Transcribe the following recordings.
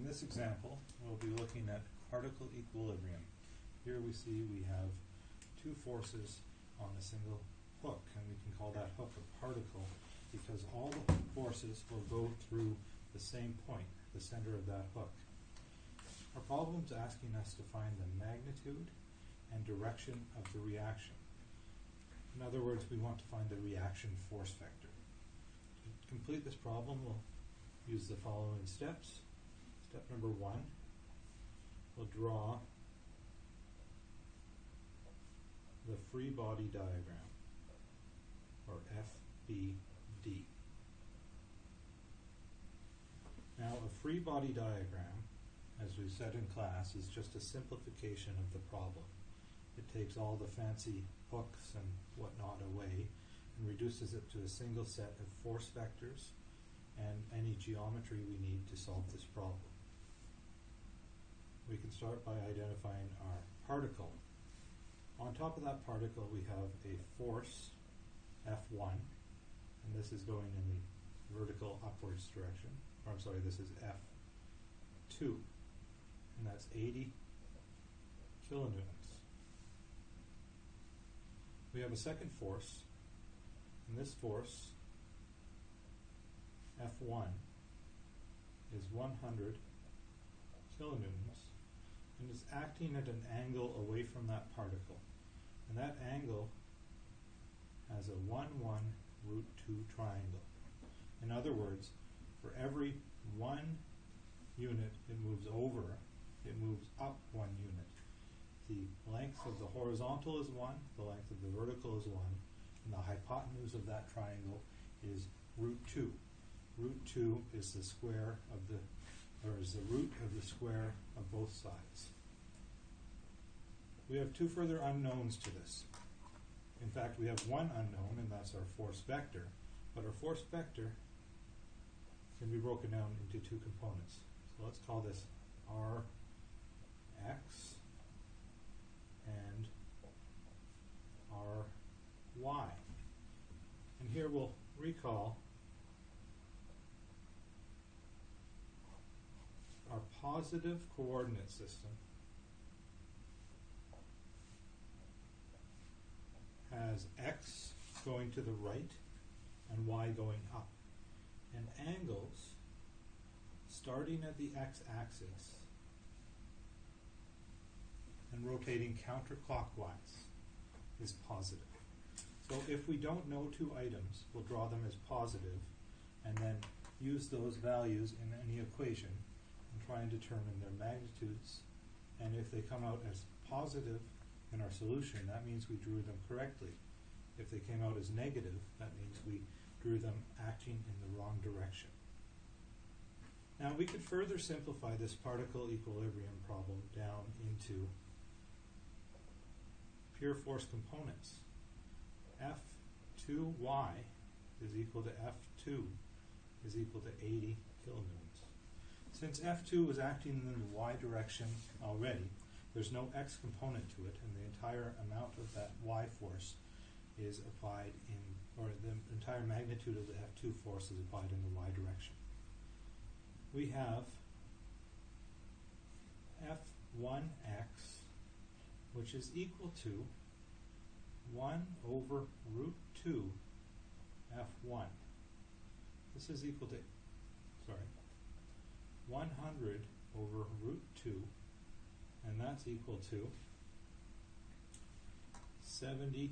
this example, we'll be looking at particle equilibrium. Here we see we have two forces on a single hook, and we can call that hook a particle because all the forces will go through the same point, the center of that hook. Our problem is asking us to find the magnitude and direction of the reaction. In other words, we want to find the reaction force vector. To complete this problem, we'll use the following steps. Step number 1, we'll draw the free body diagram, or FBD. Now, a free body diagram, as we said in class, is just a simplification of the problem. It takes all the fancy hooks and whatnot away and reduces it to a single set of force vectors and any geometry we need to solve this problem. We can start by identifying our particle. On top of that particle we have a force F1, and this is going in the vertical upwards direction. Or I'm sorry, this is F2, and that's 80 kilonewtons. We have a second force, and this force F1 is 100 kilonewtons and is acting at an angle away from that particle. And that angle has a 1, 1, root 2 triangle. In other words, for every 1 unit it moves over, it moves up 1 unit. The length of the horizontal is 1, the length of the vertical is 1, and the hypotenuse of that triangle is root 2. Root 2 is the square of the, or is the root of the square of both sides. We have two further unknowns to this. In fact, we have one unknown, and that's our force vector. But our force vector can be broken down into two components. So let's call this Rx and Ry. And here we'll recall our positive coordinate system has x going to the right and y going up, and angles starting at the x-axis and rotating counterclockwise is positive. So if we don't know two items, we'll draw them as positive and then use those values in any equation and try and determine their magnitudes. And if they come out as positive in our solution, that means we drew them correctly. If they came out as negative, that means we drew them acting in the wrong direction. Now we could further simplify this particle equilibrium problem down into pure force components. F2y is equal to F2 is equal to 80 kilonewtons. Since F2 was acting in the y direction already, there's no x component to it, and the entire amount of that y force is applied in, or the entire magnitude of the F2 force is applied in the y direction. We have F1x, which is equal to 1 over root 2 F1. This is equal to, 100 over root 2, and that's equal to 70.7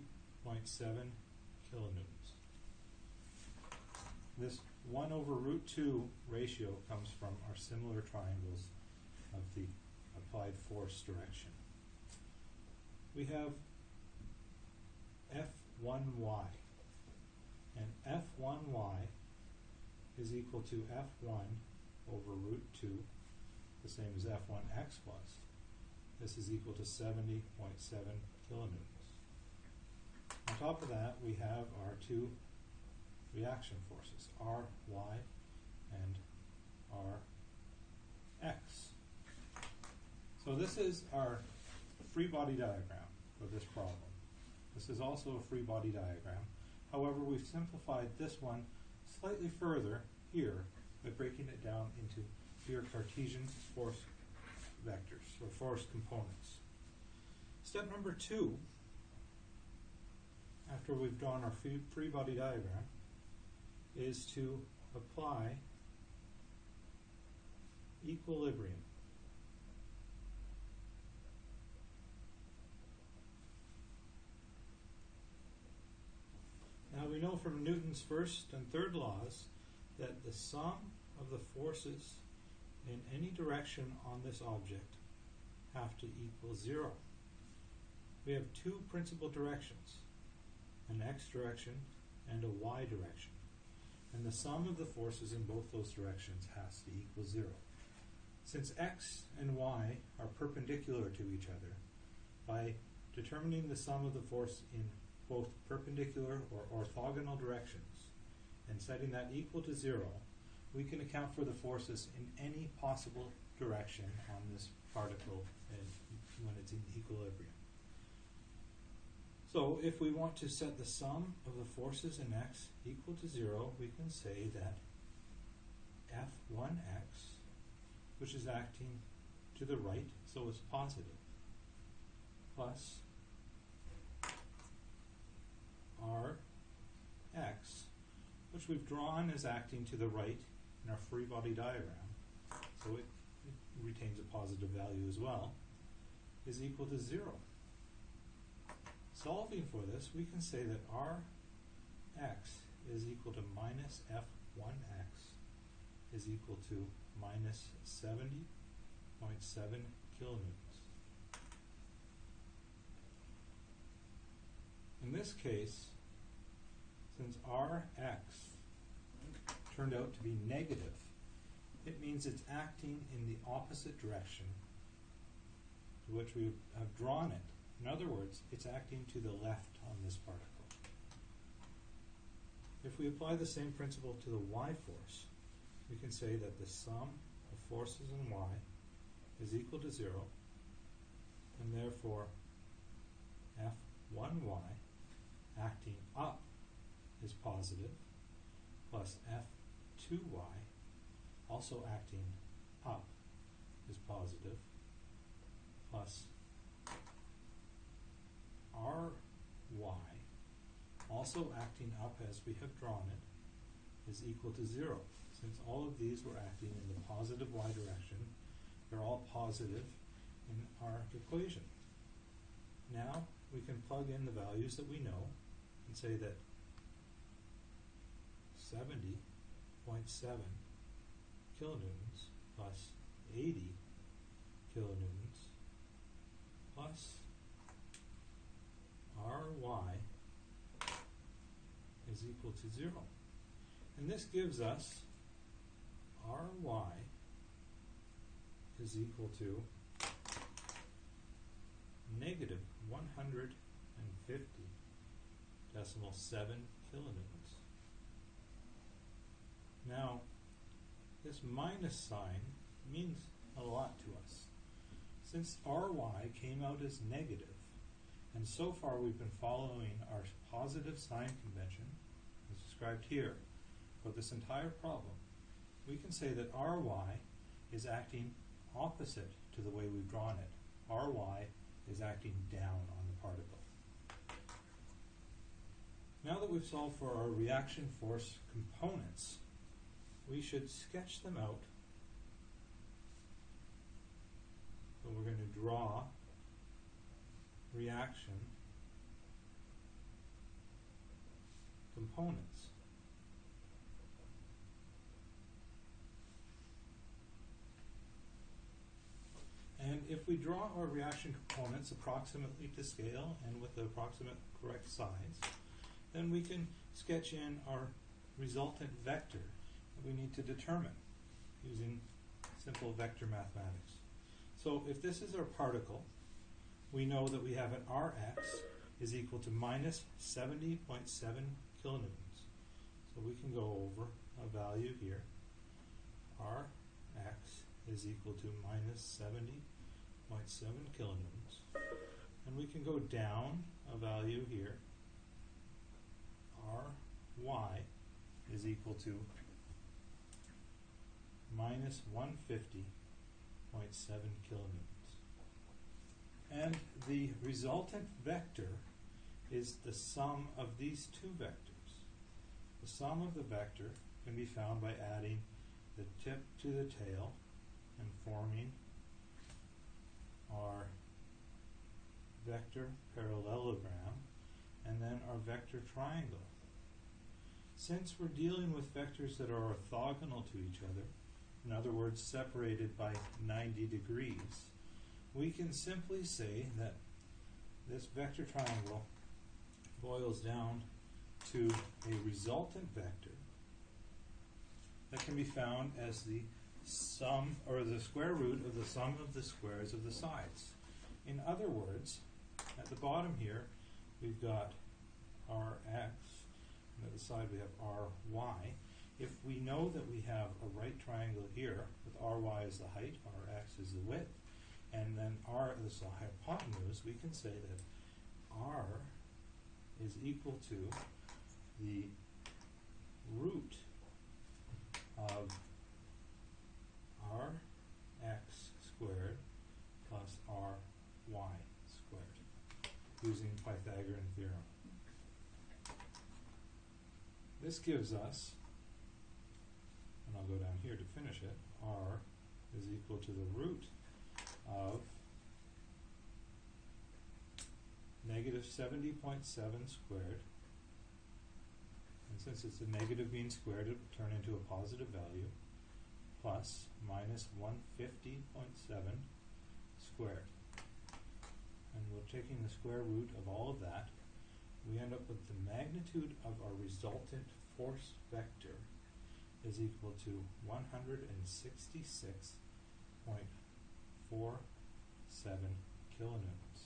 kilonewtons. This 1 over root 2 ratio comes from our similar triangles of the applied force direction. We have F1y, and F1y is equal to F1 over root 2, the same as F1x was. This is equal to 70.7 kilonewtons. On top of that, we have our two reaction forces, Ry and Rx. So this is our free body diagram for this problem. This is also a free body diagram. However, we've simplified this one slightly further here by breaking it down into your Cartesian force vectors, or force components. Step number 2, after we've drawn our free body diagram, is to apply equilibrium. Now we know from Newton's first and third laws that the sum of the forces in any direction on this object have to equal 0. We have two principal directions, an x direction and a y direction. And the sum of the forces in both those directions has to equal 0. Since x and y are perpendicular to each other, by determining the sum of the force in both perpendicular or orthogonal directions and setting that equal to 0, we can account for the forces in any possible direction on this particle when it's in equilibrium. So if we want to set the sum of the forces in x equal to 0, we can say that F1x, which is acting to the right, so it's positive, plus Rx, which we've drawn as acting to the right in our free body diagram, so it retains a positive value as well, is equal to 0. Solving for this, we can say that Rx is equal to minus F1x is equal to minus 70.7 kilonewtons. In this case, since Rx turned out to be negative, it means it's acting in the opposite direction to which we have drawn it. In other words, it's acting to the left on this particle. If we apply the same principle to the y force, we can say that the sum of forces in y is equal to 0, and therefore F1y acting up is positive, plus F2y also acting up is positive, plus Ry also acting up as we have drawn it is equal to 0. Since all of these were acting in the positive y direction, they're all positive in our equation. Now we can plug in the values that we know and say that 70.7 kilonewtons plus 80 kilonewtons plus Ry is equal to 0. And this gives us Ry is equal to negative 150.7 kilonewtons. Now, this minus sign means a lot to us. Since Ry came out as negative, and so far we've been following our positive sign convention, as described here, for this entire problem, we can say that Ry is acting opposite to the way we've drawn it. Ry is acting down on the particle. Now that we've solved for our reaction force components, we should sketch them out. So we're going to draw reaction components. And if we draw our reaction components approximately to scale and with the approximate correct size, then we can sketch in our resultant vector that we need to determine using simple vector mathematics. So if this is our particle, we know that we have an Rx is equal to minus 70.7 kilonewtons. So we can go over a value here. Rx is equal to minus 70.7 kilonewtons. And we can go down a value here. Ry is equal to minus 150.7 kilonewtons. And the resultant vector is the sum of these two vectors. The sum of the vector can be found by adding the tip to the tail and forming our vector parallelogram and then our vector triangle. Since we're dealing with vectors that are orthogonal to each other, in other words separated by 90 degrees, we can simply say that this vector triangle boils down to a resultant vector that can be found as the sum or the square root of the sum of the squares of the sides. In other words, at the bottom here we've got Rx, and at the side we have Ry. If we know that we have a right triangle here with Ry as the height, Rx is the width, and then R is the hypotenuse, we can say that R is equal to the root of Rx squared plus Ry squared, using Pythagorean theorem. This gives us, and I'll go down here to finish it, R is equal to the root of negative 70.7 squared, and since it's a negative being squared, it will turn into a positive value, plus minus 150.7 squared. And we're taking the square root of all of that. We end up with the magnitude of our resultant force vector is equal to 166.47 kilonewtons.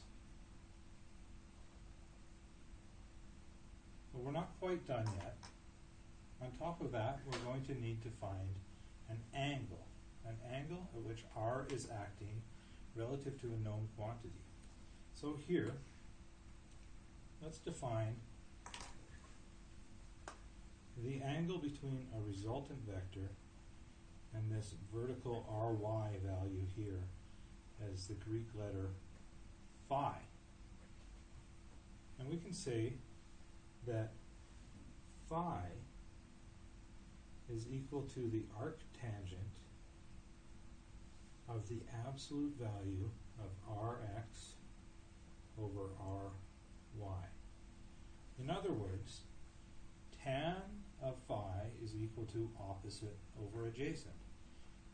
But we're not quite done yet. On top of that, we're going to need to find an angle at which R is acting relative to a known quantity. So here, let's define the angle between a resultant vector and this vertical Ry value here as the Greek letter phi. And we can say that phi is equal to the arctangent of the absolute value of Rx over Ry. In other words, tan of phi is equal to opposite over adjacent.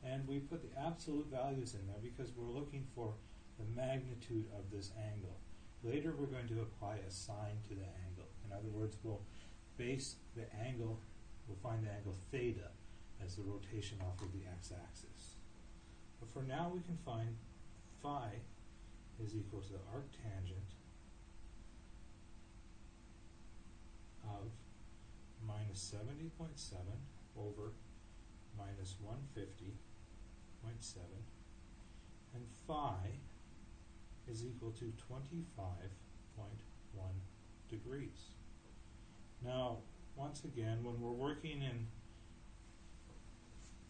And we put the absolute values in there because we're looking for the magnitude of this angle. Later we're going to apply a sine to the angle. In other words, we'll base the angle, we'll find the angle theta as the rotation off of the x-axis. But for now we can find phi is equal to the arctangent of minus 70.7 over minus 150.7, and phi is equal to 25.1 degrees. Now, once again, when we're working in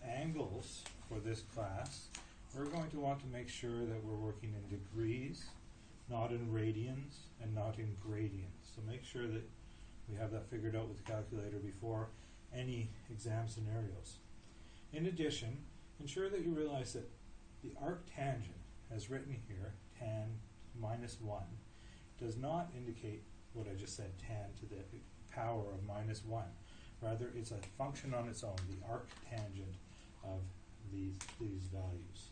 angles for this class, we're going to want to make sure that we're working in degrees, not in radians, and not in gradients. So make sure that we have that figured out with the calculator before any exam scenarios. In addition, ensure that you realize that the arctangent, as written here, tan minus 1, does not indicate what I just said, tan to the power of minus 1. Rather, it's a function on its own, the arctangent of these values.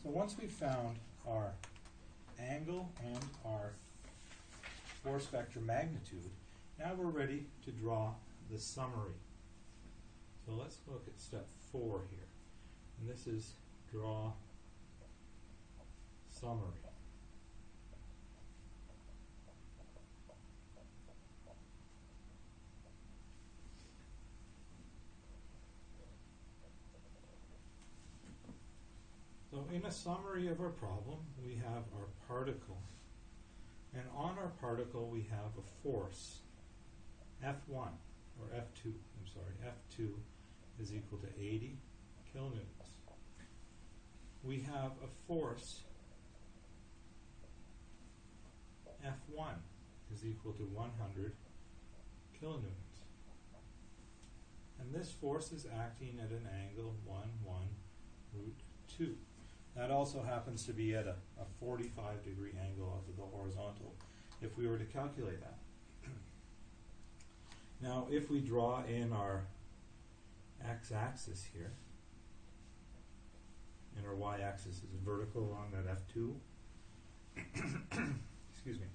So once we've found our angle and our force vector magnitude, now we're ready to draw the summary. So let's look at step 4 here. And this is draw summary. So in a summary of our problem, we have our particle. And on our particle, we have a force, F1. or F2, I'm sorry, F2 is equal to 80 kilonewtons. We have a force F1 is equal to 100 kilonewtons. And this force is acting at an angle 1, 1, root 2. That also happens to be at a 45-degree angle off of the horizontal, if we were to calculate that. Now, if we draw in our x-axis here, and our y-axis is vertical along that F2, excuse me,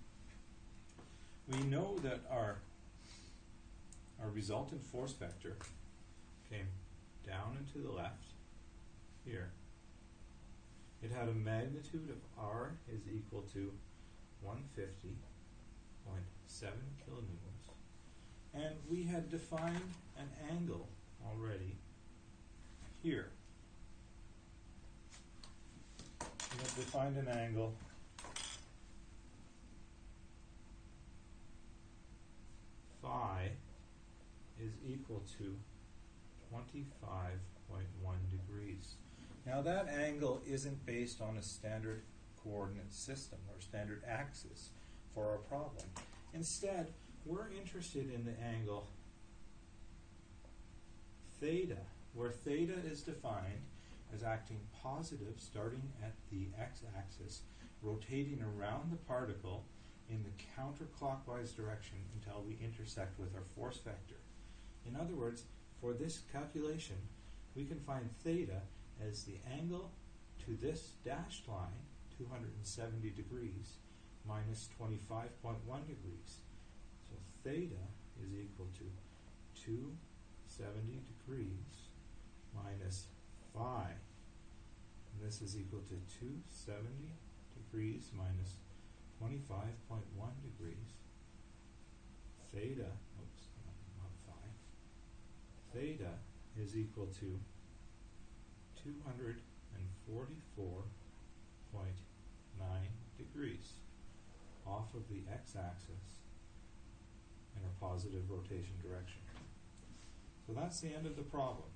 we know that our resultant force vector came down and to the left here. It had a magnitude of R is equal to 150.7 kilonewtons. And we had defined an angle already here. We have defined an angle phi is equal to 25.1 degrees. Now that angle isn't based on a standard coordinate system or standard axis for our problem. Instead, we're interested in the angle theta, where theta is defined as acting positive starting at the x-axis, rotating around the particle in the counterclockwise direction until we intersect with our force vector. In other words, for this calculation, we can find theta as the angle to this dashed line, 270 degrees, minus 25.1 degrees. So theta is equal to 270 degrees minus phi. And this is equal to 270 degrees minus 25.1 degrees. Theta, oops, not phi. Theta is equal to 244.9 degrees off of the x-axis in a positive rotation direction. So that's the end of the problem.